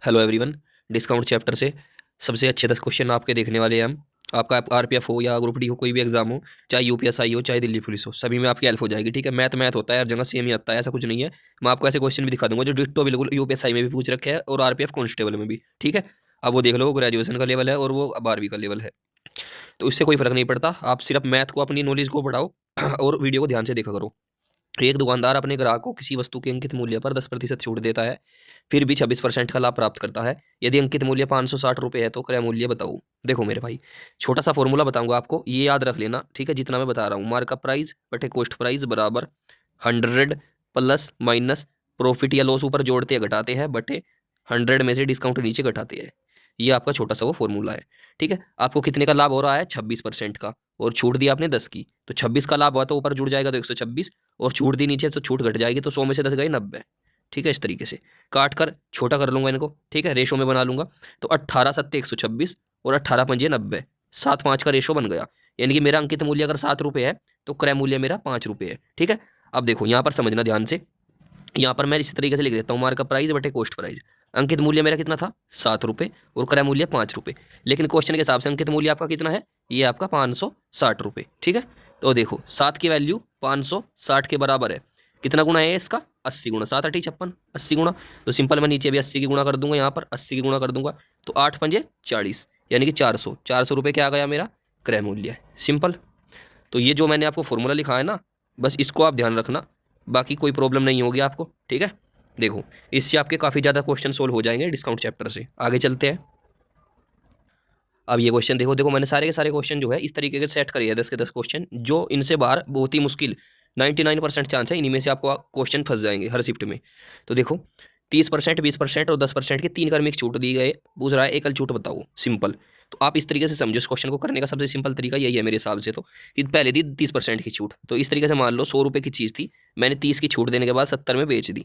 Hello everyone. Discount chapter से सबसे अच्छे 10 क्वेश्चन आपके देखने वाले हैं हम। आपका आरपीएफ हो या ग्रुप डी हो, कोई भी एग्जाम हो, चाहे यूपीएसआई हो चाहे दिल्ली पुलिस हो, सभी में आपकी हेल्प हो जाएगी। ठीक है, मैथ मैथ होता है, हर जगह सेम ही आता है, ऐसा कुछ नहीं है। मैं आपको ऐसे क्वेश्चन भी दिखा दूंगा जो डिट्टो बिल्कुल यूपीएसआई में भी पूछ रखे हैं और आरपीएफ कांस्टेबल में भी। ठीक है, अब वो देख लो, वो ग्रेजुएशन का लेवल है और वो 12वीं का लेवल है, तो इससे कोई फर्क नहीं पड़ता। आप सिर्फ मैथ को, अपनी नॉलेज को बढ़ाओ और वीडियो को ध्यान से देखा करो। एक दुकानदार अपने ग्राहक को किसी वस्तु के अंकित मूल्य पर 10% छूट देता है, फिर भी 26% का लाभ प्राप्त करता है। यदि अंकित मूल्य 560 रुपये है तो क्रय मूल्य बताओ। देखो मेरे भाई, छोटा सा फॉर्मूला बताऊंगा आपको, ये याद रख लेना। ठीक है, जितना मैं बता रहा हूँ, मार्कअप प्राइस बटे कॉस्ट प्राइस बराबर 100 प्लस माइनस प्रॉफिट या लॉस ऊपर जोड़ते हैं घटाते हैं बटे 100 में से डिस्काउंट नीचे घटाते हैं। ये आपका छोटा सा वो फॉर्मूला है। ठीक है, आपको कितने का लाभ हो रहा है? 26% का, और छूट दी आपने 10 की, तो 26 का लाभ हुआ तो ऊपर जुड़ जाएगा तो 126, और छूट दी नीचे तो छूट घट जाएगी, तो 100 में से 10 गए 90। ठीक है, इस तरीके से काट कर छोटा कर लूंगा इनको। ठीक है, रेशो में बना लूंगा, तो 18 × 7 = 126 और 18×5 = 90, 7:5 का रेशो बन गया। यानी कि मेरा अंकित मूल्य अगर 7 रुपये है तो क्रय मूल्य मेरा 5 रुपये है। ठीक है, अब देखो यहाँ पर समझना ध्यान से, यहाँ पर मैं इस तरीके से लिख देता हूँ, मार्कअप प्राइस बटे कॉस्ट प्राइस। अंकित मूल्य मेरा कितना था? 7 रुपये, और क्रय मूल्य 5 रुपये। लेकिन क्वेश्चन के हिसाब से अंकित मूल्य आपका कितना है? ये आपका 560 रुपये। ठीक है, तो देखो 7 की वैल्यू 560 के बराबर है। कितना गुना है इसका? 80 गुना 7 8 56, 80 गुना। तो सिंपल मैं नीचे भी 80 की गुना कर दूंगा, यहाँ पर 80 की गुना कर दूंगा, तो 8×5 = 40, यानी कि 400 रुपये क्या आ गया मेरा? क्रय मूल्य है। सिंपल। तो ये जो मैंने आपको फॉर्मूला लिखा है ना, बस इसको आप ध्यान रखना, बाकी कोई प्रॉब्लम नहीं होगी आपको। ठीक है, देखो इससे आपके काफ़ी ज़्यादा क्वेश्चन सोल्व हो जाएंगे डिस्काउंट चैप्टर से। आगे चलते हैं। अब ये क्वेश्चन देखो, देखो मैंने सारे के सारे क्वेश्चन जो है इस तरीके के सेट करिए, 10 के 10 क्वेश्चन, जो इनसे बाहर बहुत ही मुश्किल 99% चांस है, इन्हीं में से आपको क्वेश्चन फंस जाएंगे हर शिफ्ट में। तो देखो 30%, 20% और 10% की 3 क्रमिक छूट दी गई, पूछ रहा है एकल छूट बताओ। सिंपल। तो आप इस तरीके से समझो, इस क्वेश्चन को करने का सबसे सिंपल तरीका यही है मेरे हिसाब से, तो कि पहले दी 30% की छूट, तो इस तरीके से मान लो 100 रुपये की चीज़ थी, मैंने 30 की छूट देने के बाद 70 में बेच दी।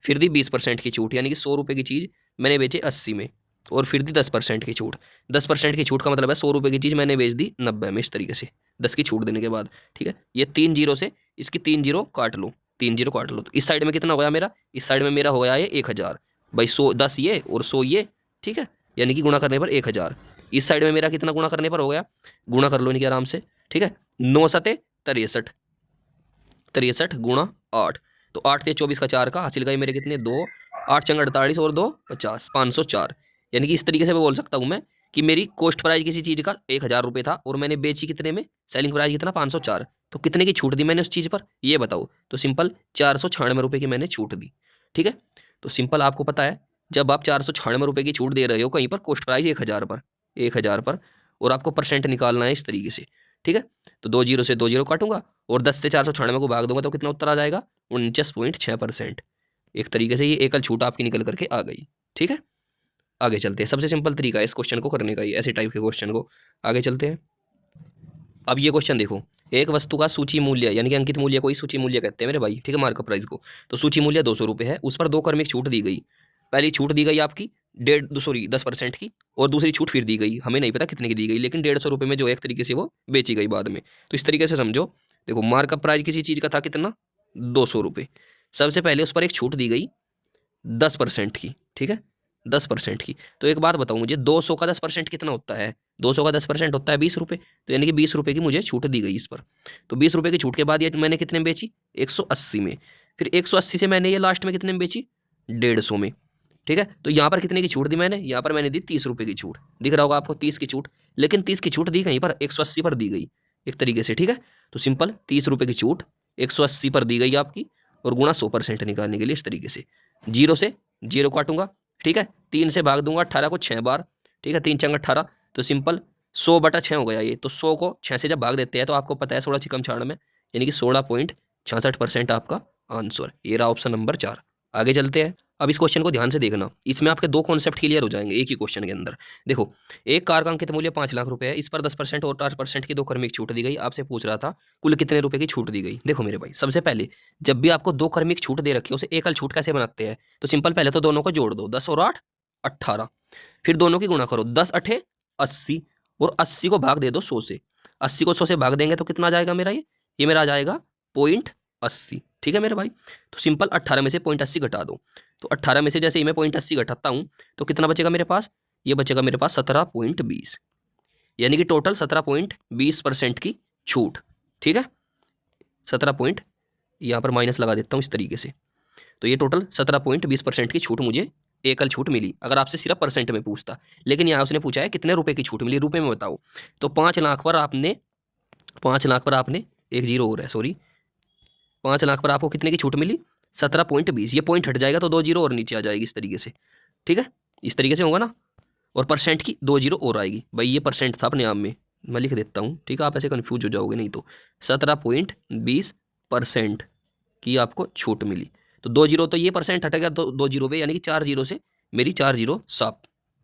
फिर दी 20% की छूट, यानी कि 100 रुपये की चीज़ मैंने बेचे 80 में, और फिर दी 10% की छूट। 10% की छूट का मतलब है 100 रुपये की चीज़ मैंने बेच दी 90 में, इस तरीके से 10 की छूट देने के बाद। ठीक है, ये 3 जीरो से इसकी 3 जीरो काट लो, 3 जीरो काट लो, तो इस साइड में कितना हो गया मेरा? इस साइड में मेरा हो गया ये 1000 भाई, 100 10 ये और 100 ये। ठीक है, यानी कि गुणा करने पर 1000। इस साइड में मेरा कितना गुणा करने पर हो गया? गुणा कर लो इनके आराम से। ठीक है, 9 सते 63, 63 गुणा 8, तो 8 × 24 का 4 का हासिल गए मेरे कितने? 2, 8 × 48 और 2 50, 504। यानी कि इस तरीके से मैं बोल सकता हूँ मैं कि मेरी कॉस्ट प्राइस किसी चीज़ का 1000 रुपये था और मैंने बेची कितने में? सेलिंग प्राइस कितना? 504। तो कितने की छूट दी मैंने उस चीज़ पर, ये बताओ। तो सिंपल 496 रुपये की मैंने छूट दी। ठीक है, तो सिंपल आपको पता है, जब आप 496 रुपये की छूट दे रहे हो कहीं पर, कॉस्ट प्राइस 1000 पर, 1000 पर, और आपको परसेंट निकालना है इस तरीके से। ठीक है, तो 2 जीरो से 2 जीरो काटूंगा और 10 से 496 को भाग दूंगा तो कितना उत्तर आ जाएगा? 49.6%। एक तरीके से ये एकल छूट आपकी निकल करके आ गई। ठीक है, आगे चलते हैं। सबसे सिंपल तरीका है इस क्वेश्चन को करने का, ये ऐसे टाइप के क्वेश्चन को। आगे चलते हैं। अब ये क्वेश्चन देखो, एक वस्तु का सूची मूल्य यानी कि अंकित मूल्य को ही सूची मूल्य कहते हैं मेरे भाई। ठीक है, मार्कअप प्राइस को। तो सूची मूल्य 200 रुपये है, उस पर 2 क्रमिक छूट दी गई। पहली छूट दी गई आपकी 10% की, और दूसरी छूट फिर दी गई, हमें नहीं पता कितने की दी गई, लेकिन 150 रुपये में जो एक तरीके से वो बेची गई बाद में। तो इस तरीके से समझो, देखो मार्कअप प्राइस किसी चीज़ का था कितना? 200 रुपये। सबसे पहले उस पर एक छूट दी गई 10% की। ठीक है, 10% की। तो एक बात बताओ मुझे, 200 का 10% कितना होता है? 200 का 10% होता है 20 रुपये। तो यानी कि 20 रुपये की मुझे छूट दी गई इस पर। तो 20 रुपये की छूट के बाद ये मैंने कितने में बेची? 180 में। फिर 180 से मैंने ये लास्ट में कितने में बेची? 150 में। ठीक है, तो यहाँ पर कितने की छूट दी मैंने? यहाँ पर मैंने दी 30 रुपये की छूट। दिख रहा होगा आपको 30 की छूट, लेकिन 30 की छूट दी कहीं पर? 180 पर दी गई एक तरीके से। ठीक है, तो सिंपल 30 रुपये की छूट 180 पर दी गई आपकी, और गुणा 100% निकालने के लिए इस तरीके से जीरो से जीरो काटूंगा। ठीक है, 3 से भाग दूंगा 18 को 6 बार। ठीक है, 3 चंग 18, तो सिंपल 100/6 हो गया ये। तो 100 को 6 से जब भाग देते हैं तो आपको पता है 16 छिकम छाड़ में, यानी कि 16.66% आपका आंसर। ये रहा ऑप्शन नंबर 4। आगे चलते हैं। अब इस क्वेश्चन को ध्यान से देखना, इसमें आपके 2 कॉन्सेप्ट क्लियर हो जाएंगे एक ही क्वेश्चन के अंदर। देखो, एक कार का अंकित मूल्य 5 लाख रुपए है, इस पर 10% और 8% की 2 क्रमिक छूट दी गई। आपसे पूछ रहा था कुल कितने रुपए की छूट दी गई। देखो मेरे भाई, सबसे पहले जब भी आपको 2 क्रमिक छूट दे रखी है उसे एकल छूट कैसे बनाते हैं? तो सिंपल, पहले तो दोनों को जोड़ दो, 10 और 8 18, फिर दोनों की गुणा करो, 10 8 80, और 80 को भाग दे दो 100 से। 80 को 100 से भाग देंगे तो कितना आ जाएगा मेरा? ये मेरा आ जाएगा 0.80। ठीक है मेरे भाई, तो सिंपल 18 में से 0.80 घटा दो, तो 18 में से जैसे ही मैं 0.80 घटाता हूँ तो कितना बचेगा मेरे पास, ये बचेगा मेरे पास 17.20, यानी कि टोटल 17.20% की छूट। ठीक है, 17 पॉइंट, यहाँ पर माइनस लगा देता हूँ इस तरीके से। तो ये टोटल 17.20% की छूट मुझे एकल छूट मिली, अगर आपसे सिर्फ परसेंट में पूछता। लेकिन यहाँ उसने पूछा है कितने रुपए की छूट मिली, रुपए में बताओ। तो 5 लाख पर आपने, 5 लाख पर आपने, एक जीरो हो रहा है सॉरी, 5 लाख पर आपको कितने की छूट मिली, 17.20। ये पॉइंट हट जाएगा तो 2 जीरो और नीचे आ जाएगी इस तरीके से। ठीक है, इस तरीके से होगा ना, और परसेंट की 2 जीरो और आएगी। भाई ये परसेंट था अपने आप में, मैं लिख देता हूँ। ठीक है, आप ऐसे कन्फ्यूज हो जाओगे नहीं तो। 17.20% की आपको छूट मिली। तो 2 जीरो तो ये परसेंट हटेगा तो 2 जीरो पे, यानी कि 4 जीरो से मेरी 4 जीरो साफ।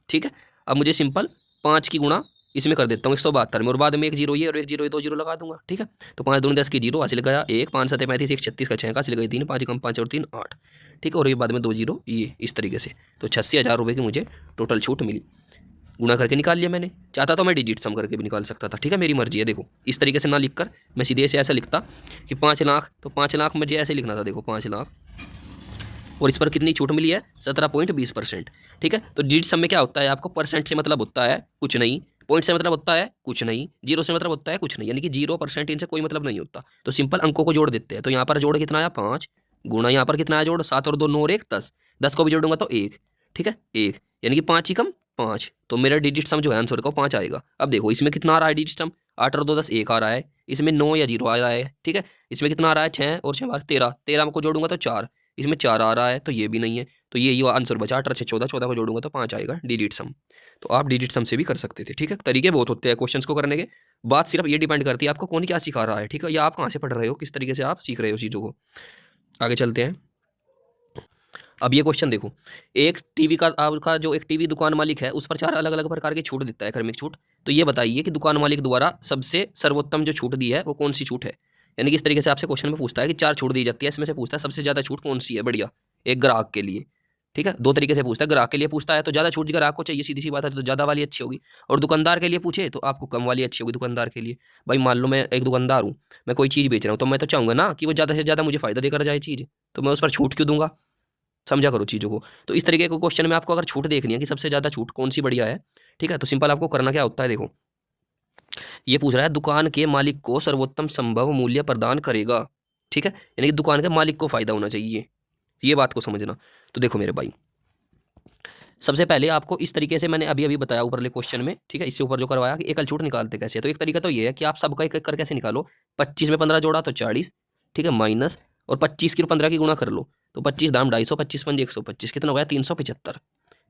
ठीक है, अब मुझे सिंपल 5 की गुणा इसमें कर देता हूँ 172 में, और बाद में एक जीरो ये और एक जीरो ये, 2 जीरो लगा दूंगा। ठीक है, तो 5 दूनी 10 की जीरो हासिल गया 1, 5 7 35, 1 36 का 6 का हासिल गए 3, 5 कम 5 और 3 8। ठीक है, और ये बाद में 2 जीरो ये, इस तरीके से। तो 86,000 रुपये की मुझे टोटल छूट मिली। गुणा करके निकाल लिया मैंने, चाहता तो मैं डिजिट सम करके भी निकाल सकता था। ठीक है, मेरी मर्जी है। देखो इस तरीके से ना लिखकर मैं सीधे से ऐसा लिखता कि 5 लाख, तो 5 लाख मुझे ऐसे लिखना था। देखो 5 लाख, और इस पर कितनी छूट मिली है, 17.20%। ठीक है, तो डिजिट सम में क्या होता है, आपको परसेंट से मतलब होता है कुछ नहीं, पॉइंट से मतलब होता है कुछ नहीं, जीरो से मतलब होता है कुछ नहीं, यानी कि 0% इनसे कोई मतलब नहीं होता। तो सिंपल अंकों को जोड़ देते हैं। तो यहाँ पर जोड़ कितना आया 5, गुणा यहाँ पर कितना आया जोड़ 7 और 2 9 और 1 10, 10 को भी जोड़ूंगा तो 1। ठीक है, 1 यानी कि 5 ही कम 5, तो मेरा डिजिट सम जो है आंसर का 5 आएगा। अब देखो इसमें कितना आ रहा है डिजिट सम, 8 और 2 10 1 आ रहा है, इसमें 9 या 0 आ रहा है। ठीक है, इसमें कितना आ रहा है 6 और 6 बार 13, 13 को जोड़ूंगा तो 4, इसमें 4 आ रहा है तो ये भी नहीं है। तो ये आंसर बचा 8 और 6 14, 14 को जोड़ूंगा तो 5 आएगा डिजिट सम। तो आप डिजिट सम से भी कर सकते थे। ठीक है, तरीके बहुत होते हैं क्वेश्चंस को करने के। बात सिर्फ ये डिपेंड करती है आपको कौन क्या सिखा रहा है। ठीक है, या आप कहाँ से पढ़ रहे हो, किस तरीके से आप सीख रहे हो चीज़ों को। आगे चलते हैं। अब ये क्वेश्चन देखो, एक टीवी का आपका जो एक टीवी दुकान मालिक है उस पर 4 अलग अलग प्रकार की छूट देता है, क्रमिक छूट। तो ये बताइए कि दुकान मालिक द्वारा सबसे सर्वोत्तम जो छूट दी है वो कौन सी छूट है। यानी कि इस तरीके से आपसे क्वेश्चन में पूछता है कि 4 छूट दी जाती है, इसमें से पूछता है सबसे ज़्यादा छूट कौन सी है बढ़िया एक ग्राहक के लिए। ठीक है, 2 तरीके से पूछता है। ग्राहक के लिए पूछता है तो ज़्यादा छूट ग्राहक को चाहिए, सीधी सी बात है, तो ज़्यादा वाली अच्छी होगी। और दुकानदार के लिए पूछे तो आपको कम वाली अच्छी होगी दुकानदार के लिए। भाई मान लो मैं एक दुकानदार हूँ, मैं कोई चीज़ बेच रहा हूँ, तो मैं तो चाहूँगा ना कि वो ज़्यादा से ज़्यादा मुझे फायदा देकर जाए चीज़, तो मैं उस पर छूट क्यों दूंगा। समझा करो चीज़ों को। तो इस तरीके के क्वेश्चन में आपको अगर छूट देखनी है कि सबसे ज़्यादा छूट कौन सी बढ़िया है, ठीक है, तो सिंपल आपको करना क्या होता है। देखो ये पूछ रहा है दुकान के मालिक को सर्वोत्तम संभव मूल्य प्रदान करेगा। ठीक है, यानी कि दुकान के मालिक को फायदा होना चाहिए, ये बात को समझना। तो देखो मेरे भाई, सबसे पहले आपको इस तरीके से मैंने अभी अभी बताया ऊपर वाले क्वेश्चन में। ठीक है, इससे ऊपर जो करवाया कि एकल छूट निकालते कैसे। तो एक तरीका तो ये है कि आप सबका एक एक कर कैसे निकालो। 25 में 15 जोड़ा तो 40, ठीक है, माइनस, और 25 की 15 की गुणा कर लो तो 25 दाम 250, 25 पंजे 125, कितना हो गया 375।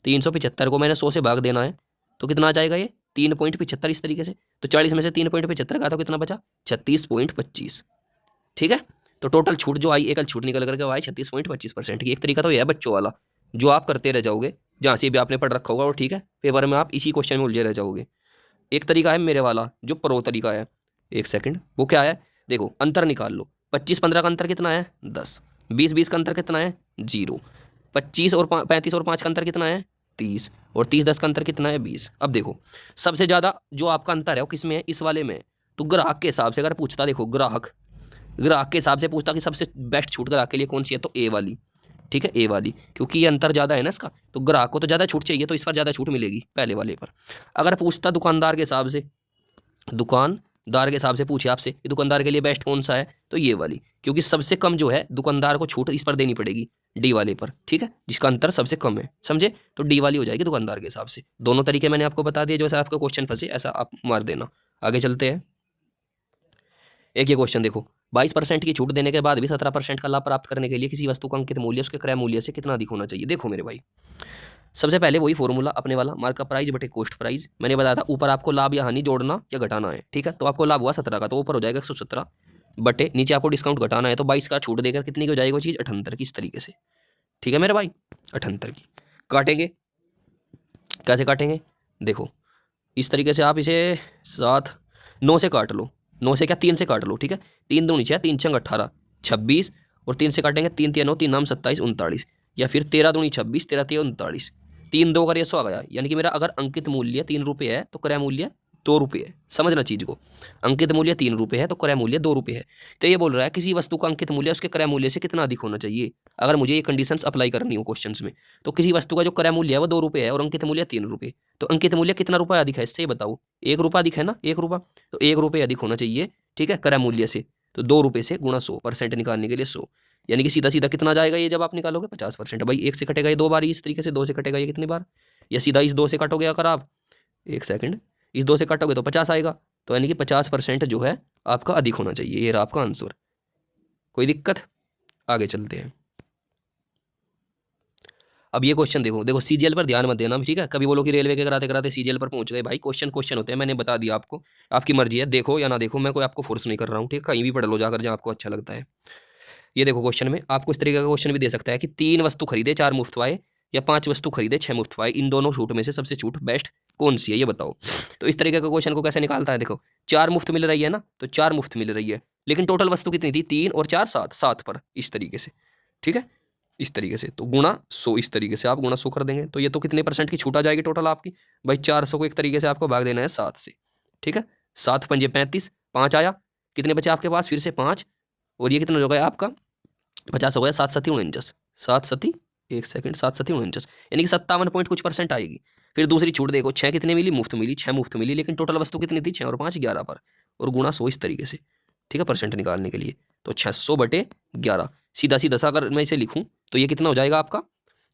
375 को मैंने 100 से भाग देना है तो कितना आ जाएगा ये 3.75 इस तरीके से। तो 40 में से 3.75 का तो कितना बचा 36.25। ठीक है, तो टोटल छूट जो आई एकल छूट निकल करके आई 36.25% की। एक तरीका तो यह है बच्चों वाला, जो आप करते रह जाओगे जहाँ से भी आपने पढ़ रखा होगा, और ठीक है पेपर में आप इसी क्वेश्चन में उलझे रह जाओगे। एक तरीका है मेरे वाला जो प्रो तरीका है, एक सेकंड, वो क्या है देखो, अंतर निकाल लो। 25-15 का अंतर कितना है 10, 20-20 का अंतर कितना है 0, 25 और 35 और 5 का अंतर कितना है 30, और 30-10 का अंतर कितना है 20। अब देखो सबसे ज़्यादा जो आपका अंतर है वो किस में है, इस वाले में। तो ग्राहक के हिसाब से अगर पूछता, देखो ग्राहक के हिसाब से पूछता कि सबसे बेस्ट छूट ग्राहक के लिए कौन सी है, तो ए वाली। ठीक है, ए वाली, क्योंकि ये अंतर ज़्यादा है ना इसका, तो ग्राहक को तो ज़्यादा छूट चाहिए, तो इस पर ज़्यादा छूट मिलेगी पहले वाले पर। अगर पूछता दुकानदार के हिसाब से, दुकानदार के हिसाब से पूछे आपसे कि दुकानदार के लिए बेस्ट कौन सा है, तो ये वाली, क्योंकि सबसे कम जो है दुकानदार को छूट इस पर देनी पड़ेगी, डी वाले पर। ठीक है, जिसका अंतर सबसे कम है, समझे, तो डी वाली हो जाएगी दुकानदार के हिसाब से। दोनों तरीके मैंने आपको बता दिए, जैसा आपका क्वेश्चन फंसे ऐसा आप मार देना। आगे चलते हैं। एक ये क्वेश्चन देखो, 22% की छूट देने के बाद भी 17% का लाभ प्राप्त करने के लिए किसी वस्तु का अंकित मूल्य उसके क्रय मूल्य से कितना अधिक होना चाहिए। देखो मेरे भाई, सबसे पहले वही फॉर्मूला अपने वाला, मार्कअप प्राइस बटे कॉस्ट प्राइस। मैंने बताया था ऊपर आपको लाभ या हानि जोड़ना या घटाना है। ठीक है, तो आपको लाभ हुआ 17 का, तो ऊपर हो जाएगा 117 बटे, नीचे आपको डिस्काउंट घटाना है तो 22 का छूट देकर कितनी की हो जाएगी वो चीज़ 78 की, इस तरीके से। ठीक है मेरे भाई, 78 की। काटेंगे, कैसे काटेंगे देखो, इस तरीके से आप इसे 7 9 से काट लो, 9 से क्या 3 से काट लो। ठीक है, 3 दूनी 6, 3 छंग 18 26, और 3 से काटेंगे 3 3 9, 3 नाम 27 39, या फिर 13 दूनी 26, 13 3 39, 3 2 अगर ये 100 आ गया, यानी कि मेरा अगर अंकित मूल्य 3 रुपये है तो क्रय मूल्य ₹2 है। समझना चीज को, अंकित मूल्य ₹3 है तो क्रय मूल्य ₹2 है। तो ये बोल रहा है किसी वस्तु का अंकित मूल्य उसके क्रय मूल्य से कितना अधिक होना चाहिए। अगर मुझे ये कंडीशंस अप्लाई करनी हो क्वेश्चंस में, तो किसी वस्तु का जो क्रय मूल्य है वो ₹2 है और अंकित मूल्य ₹3, तो अंकित मूल्य कितना रुपया अधिक है इससे बताओ। ₹1 अधिक है ना, ₹1, तो ₹1 अधिक होना चाहिए, ठीक है, क्रय मूल्य से। तो ₹2 से गुणा 100% निकालने के लिए 100, यानी कि सीधा सीधा कितना जाएगा ये जब आप निकालोगे 50%। भाई 1 से कटेगा ये 2 बार, इस तरीके से 2 से कटेगा ये कितनी बार, या सीधा इस 2 से काटोगे अगर आप, 1 सेकंड, इस 2 से काटोगे तो 50 आएगा। तो यानी कि 50% जो है आपका अधिक होना चाहिए। ये रहा आपका आंसर। कोई दिक्कत, आगे चलते हैं। अब ये क्वेश्चन देखो, देखो सीजीएल पर ध्यान मत देना, ठीक है। कभी बोलो कि रेलवे के कराते कराते सीजीएल पर पहुंच गए, भाई क्वेश्चन क्वेश्चन होते हैं, मैंने बता दिया आपको, आपकी मर्जी है, देखो या ना देखो, मैं कोई आपको फोर्स नहीं कर रहा हूँ, ठीक है। कहीं भी पढ़ लो जाकर जहाँ आपको अच्छा लगता है। ये देखो क्वेश्चन में आपको इस तरीके का क्वेश्चन भी दे सकता है कि 3 वस्तु खरीदे 4 मुफ्त पाए, या 5 वस्तु खरीदे 6 मुफ्त पाए, इन दोनों छूट में से सबसे छूट बेस्ट कौन सी है ये बताओ। तो इस तरीके का क्वेश्चन को कैसे निकालता है, देखो 4 मुफ्त मिल रही है ना, तो 4 मुफ्त मिल रही है, लेकिन टोटल वस्तु कितनी थी, 3 और 4 7, 7 पर, इस तरीके से, ठीक है, इस तरीके से। तो गुणा 100, इस तरीके से आप गुणा 100 कर देंगे, तो ये तो कितने परसेंट की छूट आ जाएगी टोटल आपकी। भाई 400 को एक तरीके से आपको भाग देना है 7 से, ठीक है। 7 पंजे 35, 5 आया, कितने बचे आपके पास, फिर से 5, और ये कितना हो गया आपका 50 हो गया, 7 सती 49, 7 सती, 1 सेकंड, 7 सती 49, यानी कि 57 पॉइंट कुछ परसेंट आएगी। फिर दूसरी छूट देखो, 6 कितने मिली, मुफ्त मिली, 6 मुफ्त मिली, लेकिन टोटल वस्तु कितनी थी, 6 और 5 11 पर, और गुणा 100 इस तरीके से, ठीक है, परसेंट निकालने के लिए। तो 600/11, सीधा सीधा सा अगर मैं इसे लिखूं तो ये कितना हो जाएगा आपका,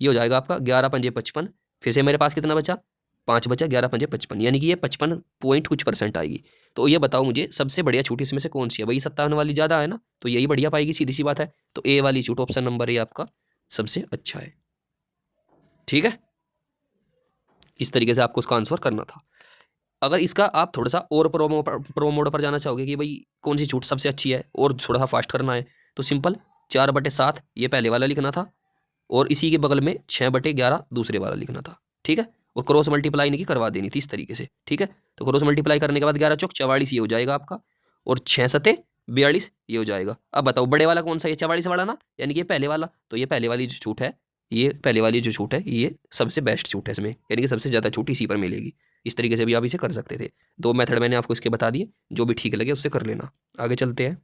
ये हो जाएगा आपका 11 पंजे 55, फिर से मेरे पास कितना बचा, 5 बचा, 11 पंजे 55, यानी कि ये 55 पॉइंट कुछ परसेंट आएगी। तो ये बताओ मुझे सबसे बढ़िया छूट इसमें से कौन सी है। भाई 57 वाली ज़्यादा है ना, तो यही बढ़िया पाएगी, सीधी सी बात है। तो ए वाली छूट, ऑप्शन नंबर ए आपका सबसे अच्छा है, ठीक है। इस तरीके से आपको उसका आंसर करना था। अगर इसका आप थोड़ा सा और प्रो मोड पर जाना चाहोगे कि भाई कौन सी छूट सबसे अच्छी है और थोड़ा सा फास्ट करना है, तो सिंपल 4/7 ये पहले वाला लिखना था, और इसी के बगल में 6/11 दूसरे वाला लिखना था, ठीक है। और क्रॉस मल्टीप्लाई नहीं की करवा देनी थी इस तरीके से, ठीक है। तो क्रॉस मल्टीप्लाई करने के बाद 11 चौक 44 ये हो जाएगा आपका, और 6 सते 42 ये हो जाएगा। अब बताओ बड़े वाला कौन सा, ये 44 वाला ना, यानी कि ये पहले वाला। तो ये पहले वाली जो छूट है, ये पहले वाली जो छूट है ये सबसे बेस्ट छूट है इसमें, यानी कि सबसे ज़्यादा छूट इसी पर मिलेगी। इस तरीके से भी आप इसे कर सकते थे। 2 मेथड मैंने आपको इसके बता दिए, जो भी ठीक लगे उससे कर लेना। आगे चलते हैं।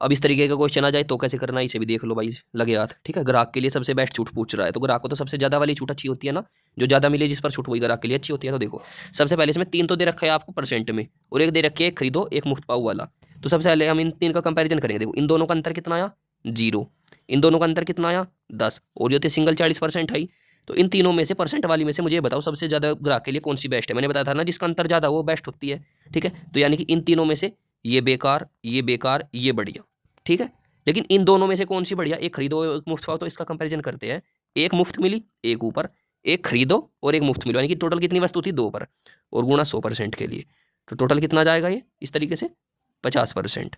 अब इस तरीके का क्वेश्चन आ जाए तो कैसे करना है इसे भी देख लो भाई, लगे हाथ, ठीक है। ग्राहक के लिए सबसे बेस्ट छूट पूछ रहा है, तो ग्राहक को तो सबसे ज्यादा वाली छूट अच्छी होती है ना, जो ज्यादा मिले जिस पर छूट वही ग्राहक के लिए अच्छी होती है। तो देखो सबसे पहले इसमें 3 तो दे रखा है आपको परसेंट में, और एक दे रखी है खरीदो एक मुफ्त पाओ वाला। तो सबसे पहले हम इन 3 का कंपेरिजन करेंगे। देखो इन दोनों का अंतर कितना आया, 0, इन दोनों का अंतर कितना आया 10, और जो थे सिंगल 40% आई। तो इन तीनों में से परसेंट वाली में से मुझे बताओ सबसे ज्यादा ग्राहक के लिए कौन सी बेस्ट है। मैंने बताया था ना जिसका अंतर ज्यादा वो बेस्ट होती है, ठीक है। तो यानी कि इन तीनों में से ये बेकार, ये बेकार, ये बढ़िया, ठीक है। लेकिन इन दोनों में से कौन सी बढ़िया, एक खरीदो एक मुफ्त पाओ, तो इसका कंपैरिजन करते हैं। एक मुफ्त मिली एक ऊपर, एक खरीदो और एक मुफ्त मिलो, यानी कि टोटल कितनी वस्तु थी 2 पर, और गुणा 100% के लिए, तो टोटल कितना जाएगा ये इस तरीके से 50%,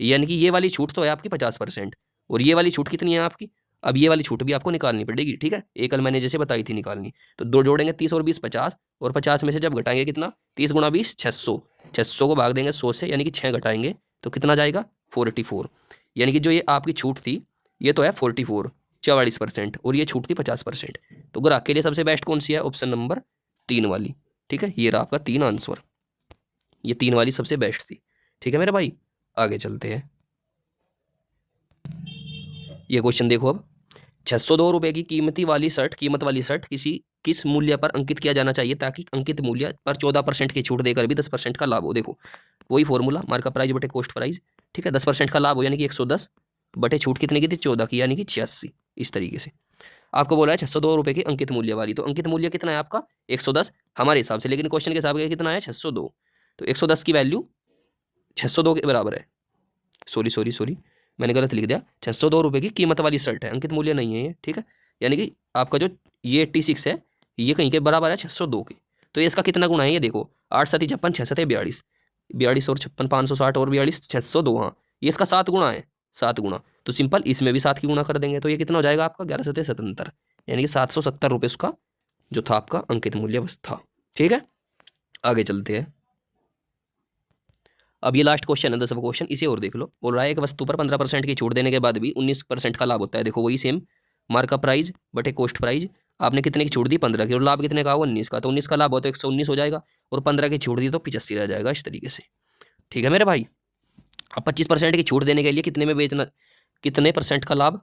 यानी कि ये वाली छूट तो है आपकी 50%, और ये वाली छूट कितनी है आपकी। अब ये वाली छूट भी आपको निकालनी पड़ेगी, ठीक है। एक कल मैंने जैसे बताई थी निकालनी, तो 2 जोड़ेंगे 30 और 20 50, और 50 में से जब घटाएंगे कितना, 30 गुणा 20 600, 600 को भाग देंगे 100 से, यानी कि 6 घटाएंगे तो कितना जाएगा 44, यानी कि जो ये आपकी छूट थी ये तो है 44 44%, और ये छूट थी 50%। तो ग्राहक के लिए सबसे बेस्ट कौन सी है, ऑप्शन नंबर 3 वाली, ठीक है। ये रहा आपका 3 आंसर, ये 3 वाली सबसे बेस्ट थी, ठीक है मेरे भाई। आगे चलते हैं। ये क्वेश्चन देखो अब, 602 रुपए की कीमत वाली शर्ट किस मूल्य पर अंकित किया जाना चाहिए ताकि अंकित मूल्य पर 14% की छूट देकर भी 10% का लाभ हो। देखो वही फॉर्मूला, मार्कअप प्राइस बटे कॉस्ट प्राइस, ठीक है। 10% का लाभ हो यानी कि 110 बटे छूट कितने की थी 14 की, यानी कि 86, इस तरीके से आपको बोला है 602 रुपए की अंकित मूल्य वाली। तो अंकित मूल्य कितना है आपका 110 हमारे हिसाब से, लेकिन क्वेश्चन के हिसाब से कितना है 602। तो 110 की वैल्यू 602 के बराबर है, सॉरी मैंने गलत लिख दिया। 602 रुपए की कीमत वाली शर्ट है, अंकित मूल्य नहीं है ये, ठीक है। यानी कि आपका जो ये 86 है ये कहीं के बराबर है 602 की। तो ये इसका कितना गुना है ये देखो, 8 7 56 6 7 42, 42 और 56 560 और 42 602, हाँ ये इसका 7 गुना है, 7 गुना। तो सिंपल इसमें भी 7 की गुना कर देंगे, तो ये कितना हो जाएगा आपका 11 7 77, यानी कि 770 रुपये उसका जो था आपका अंकित मूल्य बस था, ठीक है। आगे चलते हैं। अब ये लास्ट क्वेश्चन है 10वां क्वेश्चन, इसे और देख लो। बोल रहा है एक वस्तु पर 15% की छूट देने के बाद भी 19% का लाभ होता है। देखो वही सेम, मार्कअप प्राइस बटे कॉस्ट प्राइस, आपने कितने की छूट दी 15 की, और लाभ कितने का हुआ 19 का, तो 19 का लाभ हो तो 119 हो जाएगा। और 15 की छूट दी तो 85 रह जाएगा इस तरीके से। ठीक है मेरे भाई। अब 25% की छूट देने के लिए कितने में बेचना, कितने परसेंट का लाभ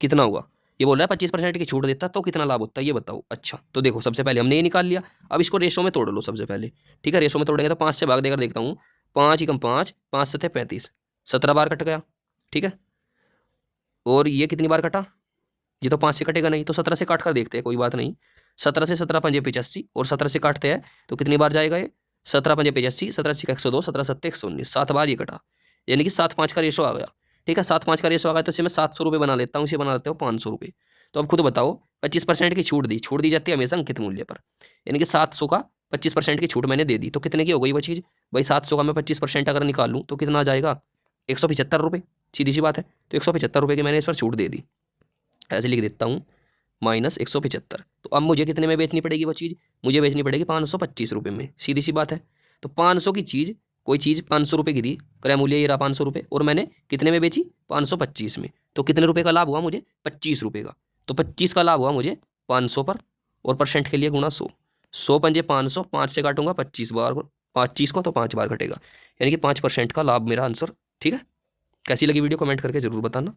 कितना हुआ, ये बोल रहा है 25% की छूट देता तो कितना लाभ होता है ये बताओ। अच्छा तो देखो सबसे पहले हमने ये निकाल लिया, अब इसको रेशो में तोड़ लो सबसे पहले। ठीक है, रेशो में तोड़ेंगे तो 5 से भाग देकर देखता हूँ, 5 एकम 5, 5 सतह 35, 17 बार कट गया। ठीक है, और ये कितनी बार कटा, ये तो 5 से कटेगा नहीं, तो 17 से काट कर देखते हैं, कोई बात नहीं। 17 से 17 पंजे 85, और 17 से काटते हैं तो कितनी बार जाएगा ये, 17 पंजे 85, 17 6 102, 17 7 119, 7 बार ये कटा, यानी कि 7-5 का रेशो आ गया। ठीक है, 7-5 का रेशो आ गया, तो इसे मैं 700 रुपये बना लेता हूँ, इसे बना लेते हो 500 रुपये। तो अब खुद बताओ, 25% की छूट दी जाती है हमेशा अंकित मूल्य पर, यानी कि 700 का 25% की छूट मैंने दे दी, तो कितने की हो गई वो चीज़ भाई, 700 का मैं 25% अगर निकाल लूँ तो कितना आ जाएगा, 175 रुपये। सीधी सी बात है, तो 175 रुपये की मैंने इस पर छूट दे दी, ऐसे लिख देता हूँ -175। तो अब मुझे कितने में बेचनी पड़ेगी वो चीज़, मुझे बेचनी पड़ेगी 525 रुपये में, सीधी सी बात है। तो 500 की चीज़, कोई चीज़ 500 रुपये की दी, क्रय मूल्य ये रहा 500 रुपये, और मैंने कितने में बेची 525 में, तो कितने रुपये का लाभ हुआ मुझे, 25 रुपये का। तो 25 का लाभ हुआ मुझे 500 पर, और परसेंट के लिए गुणा 100, 100 पंजे 500, 5 से काटूंगा 25 बार, 25 को तो 5 बार कटेगा, यानी कि 5% का लाभ मेरा आंसर। ठीक है, कैसी लगी वीडियो कमेंट करके जरूर बताना।